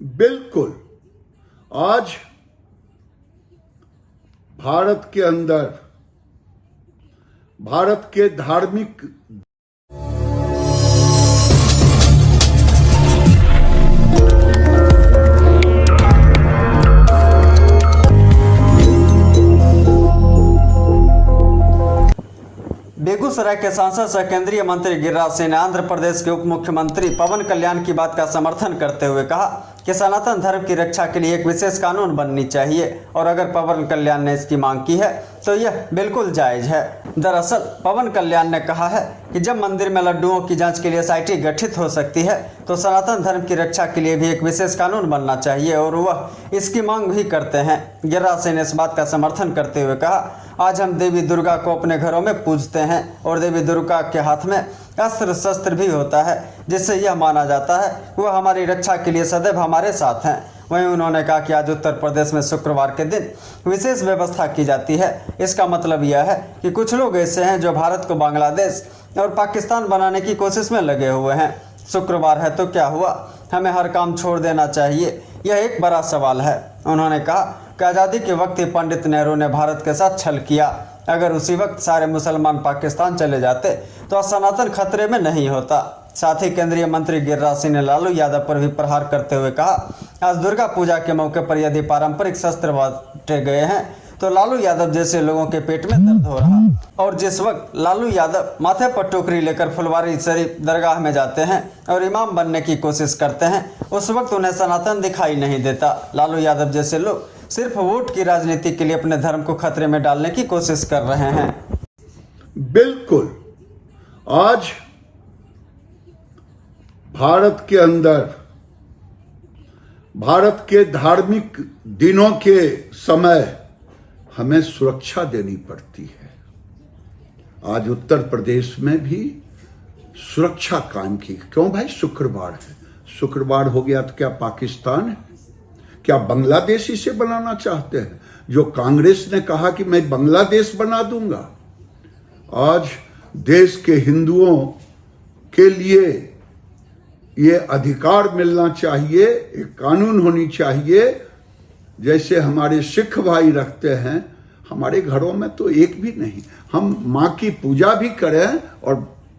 बिल्कुल। आज भारत के अंदर भारत के धार्मिक बेगूसराय के सांसद सह केंद्रीय मंत्री गिरिराज सिंह ने आंध्र प्रदेश के उप मुख्यमंत्री पवन कल्याण की बात का समर्थन करते हुए कहा कि सनातन धर्म की रक्षा के लिए एक विशेष कानून बननी चाहिए और अगर पवन कल्याण ने इसकी मांग की है तो यह बिल्कुल जायज है। दरअसल पवन कल्याण ने कहा है कि जब मंदिर में लड्डुओं की जांच के लिए एसआईटी गठित हो सकती है तो सनातन धर्म की रक्षा के लिए भी एक विशेष कानून बनना चाहिए और वह इसकी मांग भी करते हैं। गिरिराज सिंह ने इस बात का समर्थन करते हुए कहा, आज हम देवी दुर्गा को अपने घरों में पूजते हैं और देवी दुर्गा के हाथ में अस्त्र शस्त्र भी होता है जिससे यह माना जाता है वह हमारी रक्षा के लिए सदैव हमारे साथ हैं। वहीं उन्होंने कहा कि आज उत्तर प्रदेश में शुक्रवार के दिन विशेष व्यवस्था की जाती है। इसका मतलब यह है कि कुछ लोग ऐसे हैं जो भारत को बांग्लादेश और पाकिस्तान बनाने की कोशिश में लगे हुए हैं। शुक्रवार है तो क्या हुआ, हमें हर काम छोड़ देना चाहिए, यह एक बड़ा सवाल है। उन्होंने कहा कि आज़ादी के वक्त ही पंडित नेहरू ने भारत के साथ छल किया। अगर उसी वक्त सारे मुसलमान पाकिस्तान चले जाते तो सनातन खतरे में नहीं होता। साथ ही केंद्रीय मंत्री गिरिराज सिंह ने लालू यादव पर भी प्रहार करते हुए कहा, आज दुर्गा पूजा के मौके पर यदि पारंपरिक शस्त्र बांटे गए हैं तो लालू यादव जैसे लोगों के पेट में दर्द हो रहा। और जिस वक्त लालू यादव माथे पर टोकरी लेकर फुलवारी शरीफ दरगाह में जाते हैं और इमाम बनने की कोशिश करते हैं उस वक्त उन्हें सनातन दिखाई नहीं देता। लालू यादव जैसे लोग सिर्फ वोट की राजनीति के लिए अपने धर्म को खतरे में डालने की कोशिश कर रहे हैं। बिल्कुल। आज भारत के अंदर भारत के धार्मिक दिनों के समय हमें सुरक्षा देनी पड़ती है। आज उत्तर प्रदेश में भी सुरक्षा कायम की। क्यों भाई, शुक्रवार है, शुक्रवार हो गया तो क्या पाकिस्तान है, क्या बांग्लादेश इसे बनाना चाहते हैं? जो कांग्रेस ने कहा कि मैं बांग्लादेश बना दूंगा। आज देश के हिंदुओं के लिए ये अधिकार मिलना चाहिए, एक कानून होनी चाहिए जैसे हमारे सिख भाई रखते हैं। हमारे घरों में तो एक भी नहीं, हम माँ की पूजा भी करें और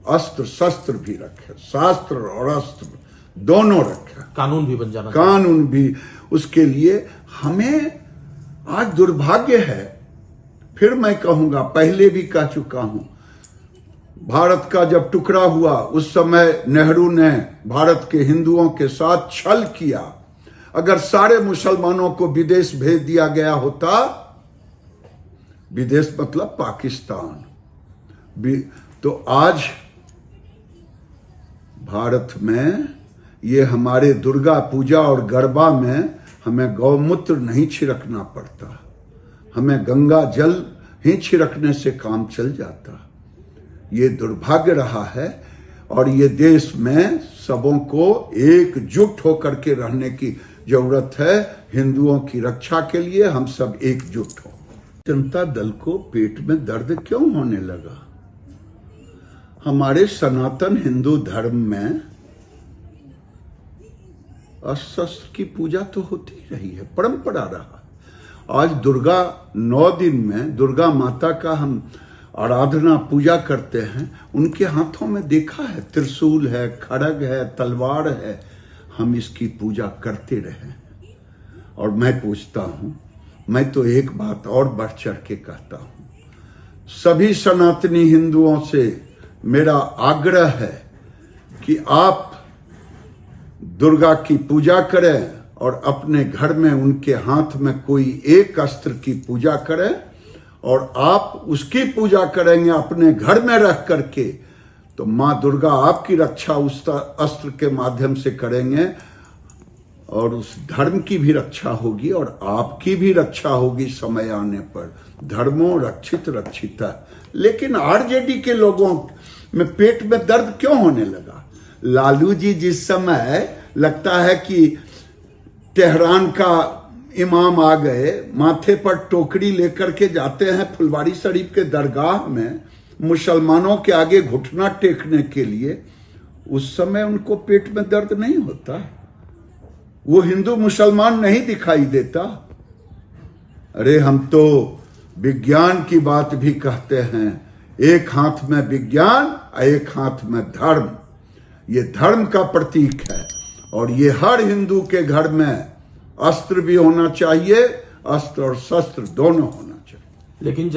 अस्त्र शस्त्र भी रखें, शास्त्र और अस्त्र दोनों रखें, कानून भी बन जाना, कानून भी। उसके लिए हमें आज दुर्भाग्य है, फिर मैं कहूंगा, पहले भी कह चुका हूं, भारत का जब टुकड़ा हुआ उस समय नेहरू ने भारत के हिंदुओं के साथ छल किया। अगर सारे मुसलमानों को विदेश भेज दिया गया होता, विदेश मतलब पाकिस्तान, तो आज भारत में ये हमारे दुर्गा पूजा और गरबा में हमें गौमूत्र नहीं छिड़कना पड़ता, हमें गंगा जल ही छिड़कने से काम चल जाता। ये दुर्भाग्य रहा है और ये देश में सबों को एकजुट होकर के रहने की जरूरत है। हिंदुओं की रक्षा के लिए हम सब एकजुट हो। जनता दल को पेट में दर्द क्यों होने लगा? हमारे सनातन हिंदू धर्म में अस्त्र की पूजा तो होती रही है, परंपरा रहा। आज दुर्गा 9 दिन में दुर्गा माता का हम आराधना पूजा करते हैं। उनके हाथों में देखा है त्रिशूल है, खड़ग है, तलवार है। हम इसकी पूजा करते रहे। और मैं पूछता हूं, मैं तो एक बात और बढ़ चढ़ के कहता हूं, सभी सनातनी हिंदुओं से मेरा आग्रह है कि आप दुर्गा की पूजा करें और अपने घर में उनके हाथ में कोई एक अस्त्र की पूजा करें और आप उसकी पूजा करेंगे अपने घर में रख करके, तो माँ दुर्गा आपकी रक्षा उस अस्त्र के माध्यम से करेंगे और उस धर्म की भी रक्षा होगी और आपकी भी रक्षा होगी समय आने पर। धर्मों रक्षित रक्षिता। लेकिन आरजेडी के लोगों में पेट में दर्द क्यों होने लगा? लालू जी जिस समय लगता है कि तेहरान का इमाम आ गए, माथे पर टोकरी लेकर के जाते हैं फुलवारी शरीफ के दरगाह में मुसलमानों के आगे घुटना टेकने के लिए, उस समय उनको पेट में दर्द नहीं होता। वो हिंदू मुसलमान नहीं दिखाई देता। अरे हम तो विज्ञान की बात भी कहते हैं, एक हाथ में विज्ञान और एक हाथ में धर्म। ये धर्म का प्रतीक है और ये हर हिंदू के घर में अस्त्र भी होना चाहिए, अस्त्र और शस्त्र दोनों होना चाहिए। लेकिन